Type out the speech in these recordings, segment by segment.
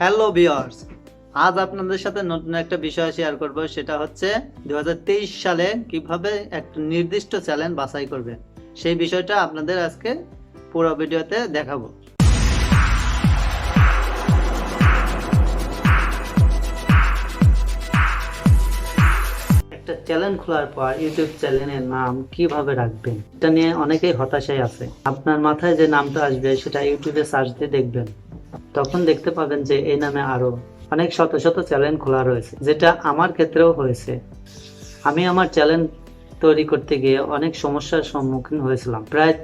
Hello viewers, আজ আপনাদের সাথে নতুন একটা বিষয় শেয়ার করব। সেটা হচ্ছে 2023 সালে কিভাবে একটা নির্দিষ্ট চ্যানেল বাছাই করবে, সেই বিষয়টা আপনাদের আজকে পুরো ভিডিওতে দেখাবো। একটা চ্যানেল খোলার পর ইউটিউব চ্যানেলের নাম কিভাবে রাখবেন, এটা নিয়ে অনেকেই হতাশায় আছে। আপনার মাথায় যে নামটা আসবে সেটা ইউটিউবে সার্চ দিয়ে দেখবেন, তখন দেখতে পাবেন যে এই নামে আরো অনেক শত শত চ্যানেল খোলা রয়েছে, যেটা আমার ক্ষেত্রেও হয়েছে। আমি আমার চ্যানেল তৈরি করতে গিয়ে অনেক সমস্যার সম্মুখীন হয়েছিলাম। প্রায়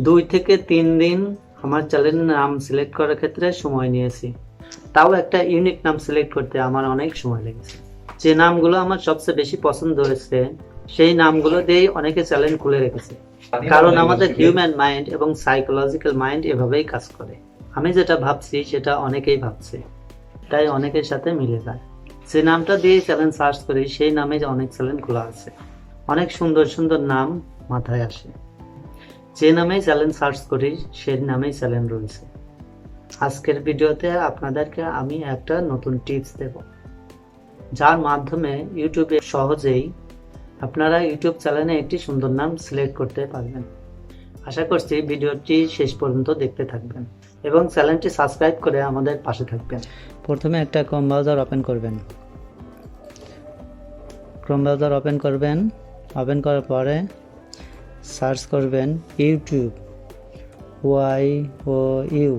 2 থেকে 3 দিন আমার চ্যানেলের নাম সিলেক্ট করার ক্ষেত্রে সময় নিয়েছি। তাও একটা ইউনিক নাম সিলেক্ট করতে আমার অনেক সময় লেগেছে। যে নামগুলো আমার সবচেয়ে বেশি পছন্দ হয়েছে সেই নামগুলো দিয়েই অনেকে চ্যানেল খুলে রেখেছে, কারণ আমাদের হিউম্যান মাইন্ড এবং সাইকোলজিক্যাল মাইন্ড এভাবেই কাজ করে। আমি যেটা ভাবছি সেটা অনেকেই ভাবছে, তাই অনেকের সাথে মিলে যায়। যে নামটা দিয়ে চ্যানেল সার্চ করি সেই নামে অনেক চ্যানেল খোলা আছে, অনেক সুন্দর সুন্দর নাম মাথায় আসে। যে নামেই চ্যানেল সার্চ করি সেই নামেই চ্যানেল রয়েছে। আজকের ভিডিওতে আপনাদেরকে আমি একটা নতুন টিপস দেব, যার মাধ্যমে ইউটিউবে সহজেই আপনারা ইউটিউব চ্যানেলে একটি সুন্দর নাম সিলেক্ট করতে পারবেন। আশা করছি ভিডিওটি শেষ পর্যন্ত দেখতে থাকবেন এবং চ্যানেলটি সাবস্ক্রাইব করে আমাদের পাশে থাকবেন। প্রথমে একটা ক্রোম ব্রাউজার ওপেন করবেন। ওপেন করার পরে সার্চ করবেন ইউটিউব, YOUTUB,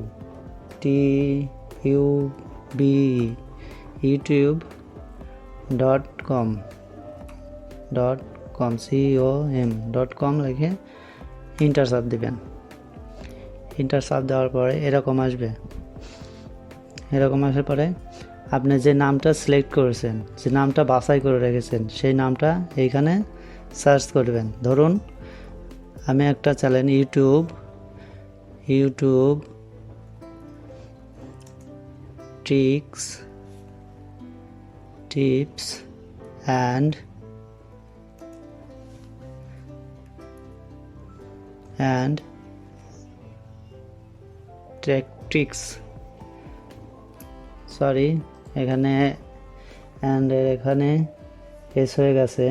youtube.com com লিখে ইন্টার চাপ দিবেন। ইন্টার চাপ দেওয়ার পরে এরকম আসবে। এরকম আসার পরে আপনি যে নামটা সিলেক্ট করেছেন, যে নামটা বাছাই করে রেখেছেন, সেই নামটা এইখানে সার্চ করবেন। ধরুন আমি একটা channel YouTube tips and tactics, sorry এখানে এখানে এস হয়ে গেছে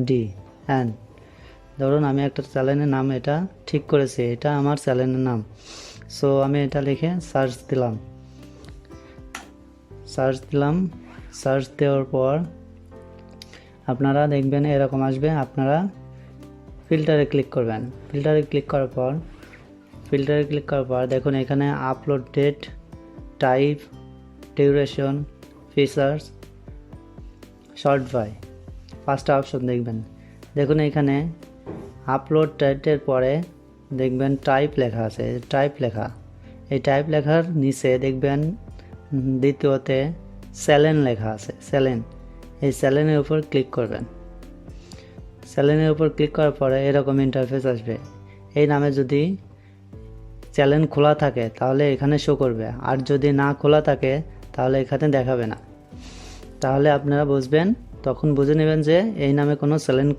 ডি অ্যান্ড। ধরুন আমি একটা চ্যানেলের নাম এটা ঠিক করেছি, এটা আমার চ্যানেলের নাম। সো আমি এটা লিখে সার্চ দিলাম। সার্চ দেওয়ার পর আপনারা দেখবেন এরকম আসবে। আপনারা ফিল্টারে ক্লিক করবেন। ফিল্টারে ক্লিক করার পর দেখুন এখানে upload date, type, duration, features, short by, 5টা অপশন দেখবেন। দেখুন এখানে আপলোড ডেটের পরে দেখবেন টাইপ লেখা আছে। এই টাইপ লেখার নিচে দেখবেন দ্বিতীয়তে চ্যানেল লেখা আছে। এই চ্যানেলের উপর ক্লিক করবেন। চ্যানেলের উপর ক্লিক করার পরে এরকম ইন্টারফেস আসবে। এই নামে যদি চ্যানেল খোলা থাকে তাহলে এখানে শো করবে, আর যদি না খোলা থাকে তাহলে এখানে দেখাবে না। তাহলে আপনারা বুঝবেন, তখন বুঝে নেবেন যে এই নামে কোনো চ্যানেল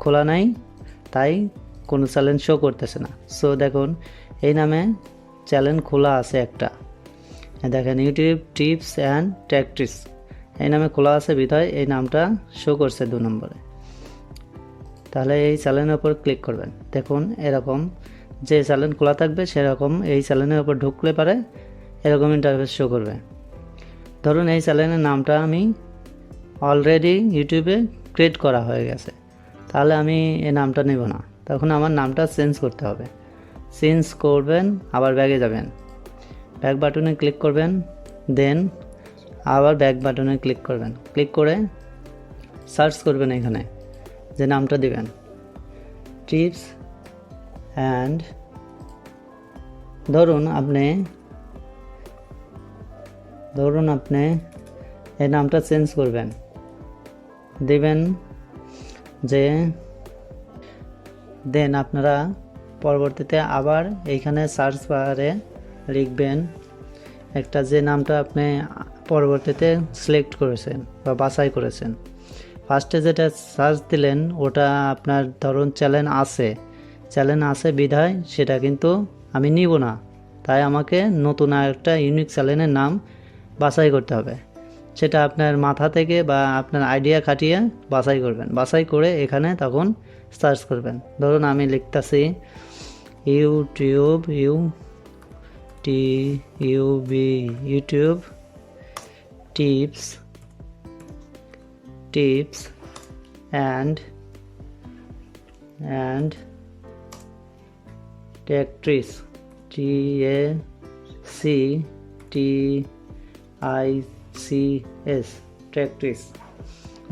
খোলা নাই, তাই কোনো চ্যানেল শো করতেছে না। সো দেখুন এই নামে চ্যানেল খোলা আছে একটা, দেখেন ইউটিউব টিপস অ্যান্ড ট্যাকটিক্স, এই নামে খোলা আছে বিধায় এই নামটা শো করছে 2 নম্বরে। তাহলে এই চ্যানেলের উপর ক্লিক করবেন। দেখুন এরকম যে চ্যানেল খোলা থাকবে সেরকম এই চ্যানেলের উপর ঢুকলে পারে এরকম ইন্টারফেস শো করবে। ধরুন এই চ্যানেলের নামটা আমি অলরেডি ইউটিউবে ক্রিয়েট করা হয়ে গেছে, তাহলে আমি এই নামটা নেব না। তখন আমার নামটা চেঞ্জ করতে হবে। চেঞ্জ করবেন, আবার ব্যাগে যাবেন, ব্যাক বাটনে ক্লিক করবেন, দেন আবার ব্যাক বাটনে ক্লিক করবেন। ক্লিক করে সার্চ করবেন, এখানে যে নামটা দিবেন টিপস অ্যান্ড, ধরুন আপনি এই নামটা চেঞ্জ করবেন, দিবেন যে দেন আপনারা পরবর্তীতে আবার এইখানে সার্চ বারে লিখবেন একটা যে নামটা আপনি পরবর্তীতে সিলেক্ট করেছেন বা বাছাই করেছেন। ফার্স্টে যেটা সার্চ দিলেন ওটা আপনার ধরুন চ্যানেল আছে বিধায় সেটা কিন্তু আমি নিব না, তাই আমাকে নতুন আরেকটা ইউনিক চ্যানেলের নাম বাছাই করতে হবে। সেটা আপনার মাথা থেকে বা আপনার আইডিয়া খাটিয়ে বাছাই করবেন। বাছাই করে এখানে তখন সার্চ করবেন। ধরুন আমি লিখতেছি YouTube, YouTube tips and tactics, TACTICS, tactics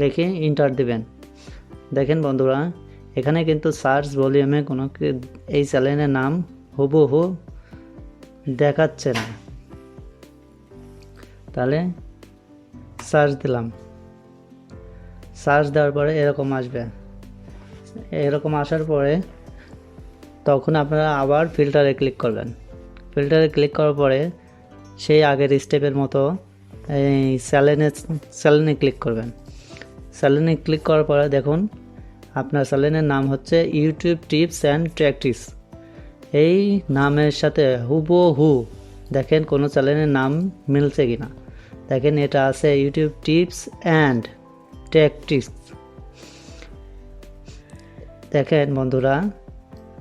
লিখে ইন্টার দেবেন। দেখেন বন্ধুরা, এখানে কিন্তু সার্চ ভলিউমে কোনো এই চ্যানেলের নাম হুবহু দেখাচ্ছে না। তাহলে সার্চ দিলাম। সার্চ দেওয়ার পরে এরকম আসবে। এরকম আসার পরে তখন আপনারা আবার ফিল্টারে ক্লিক করবেন। ফিল্টারে ক্লিক করার পরে সেই আগের স্টেপের মতো এই চ্যানেলে ক্লিক করবেন। চ্যানেলে ক্লিক করার পরে দেখুন আপনার চ্যানেলের নাম হচ্ছে ইউটিউব টিপস অ্যান্ড ট্যাক্টিক্স। এই নামের সাথে হুবহু দেখেন কোনো চ্যানেলের নাম মিলছে কিনা। দেখেন এটা আছে ইউটিউব টিপস অ্যান্ড ট্যাক্টিক্স। দেখেন বন্ধুরা,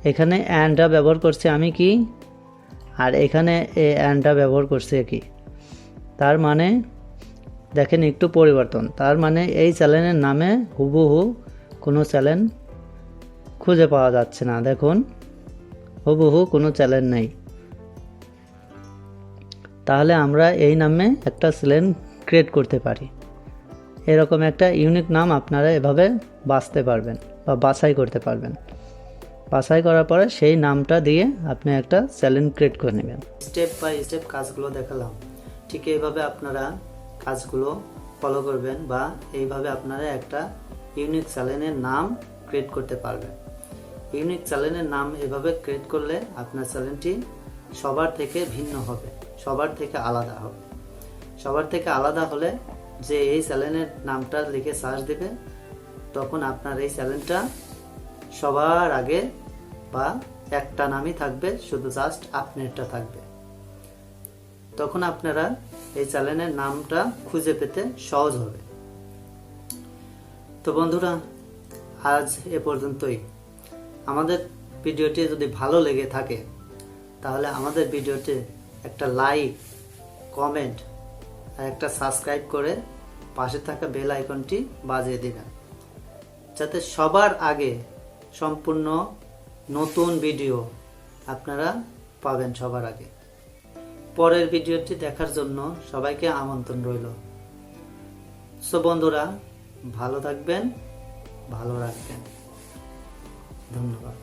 এখানে অ্যান্ডটা ব্যবহার করছি আমি কি, আর এখানে এই অ্যান্ডটা ব্যবহার করছে কি। তার মানে দেখেন একটু পরিবর্তন। তার মানে এই চ্যানেলের নামে হুবহু কোনো চ্যানেল খুঁজে পাওয়া যাচ্ছে না। দেখুন হুবহু কোনো চ্যানেল নেই। তাহলে আমরা এই নামে একটা চ্যানেল ক্রিয়েট করতে পারি। এরকম একটা ইউনিক নাম আপনারা এভাবে বাছতে পারবেন বা বাছাই করতে পারবেন। বাছাই করার পরে সেই নামটা দিয়ে আপনি একটা চ্যানেল ক্রিয়েট করে নেবেন। স্টেপ বাই স্টেপ কাজগুলো দেখালাম, ঠিক এইভাবে আপনারা কাজগুলো ফলো করবেন বা এইভাবে আপনারা একটা ইউনিক চ্যানেলের নাম ক্রিয়েট করতে পারবেন। ইউনিক চ্যানেলের নাম এভাবে ক্রিয়েট করলে আপনার চ্যানেলটি সবার থেকে ভিন্ন হবে, সবার থেকে আলাদা হবে। সবার থেকে আলাদা হলে যে এই চ্যানেলের নামটা লিখে সার্চ দেবে, তখন আপনার এই চ্যানেলটা সবার আগে বা একটা নামই থাকবে, শুধু জাস্ট আপনারটা থাকবে। তখন আপনারা এই চ্যানেলের নামটা খুঁজে পেতে সহজ হবে। তো বন্ধুরা, আজ এ পর্যন্তই। আমাদের ভিডিওটি যদি ভালো লেগে থাকে তাহলে আমাদের ভিডিওতে একটা লাইক, কমেন্ট আর একটা সাবস্ক্রাইব করে পাশে থাকা বেল আইকনটি বাজিয়ে দিবেন, যাতে সবার আগে সম্পূর্ণ নতুন ভিডিও আপনারা পাবেন সবার আগে। পরের ভিডিওটি দেখার জন্য সবাইকে আমন্ত্রণ রইল। সো বন্ধুরা, ভালো থাকবেন, ভালো রাখবেন। ধন্যবাদ।